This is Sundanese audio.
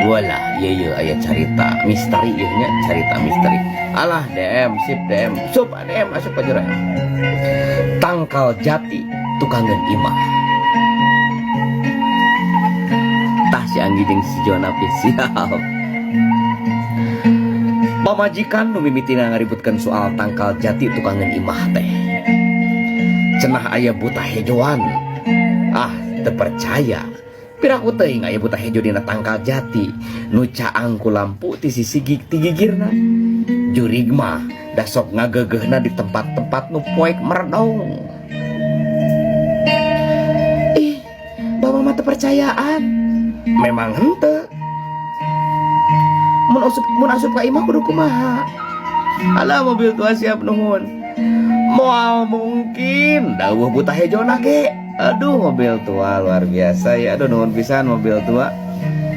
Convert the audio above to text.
Wala, iya aya carita misteri ieu nya, carita misteri. Alah DM, sip DM, sup DM asup ka jero. Tangkal Jati tukangan imah. Tah si Anggi jeung si Jona siap. Pamajikan nu mimitina ngaributkeun soal tangkal jati tukangan imah teh. Cenah aya buta hejoan. Ah, teu percaya. Piraku teuing aya buta hejo dina tangkal jati nu caang ku lampu ti sisi gigirna. Jurig mah da sok ngageugeuhna di tempat-tempat nu poek merdong. Ih, bawa mata percayaan. Memang henteu. Mun asup ka imah kudu kumaha? Alah mobil tua siap nuhun. Moal mungkin dawuh buta hejona ge. Aduh mobil tua luar biasa ya. Aduh nuhun pisan mobil tua.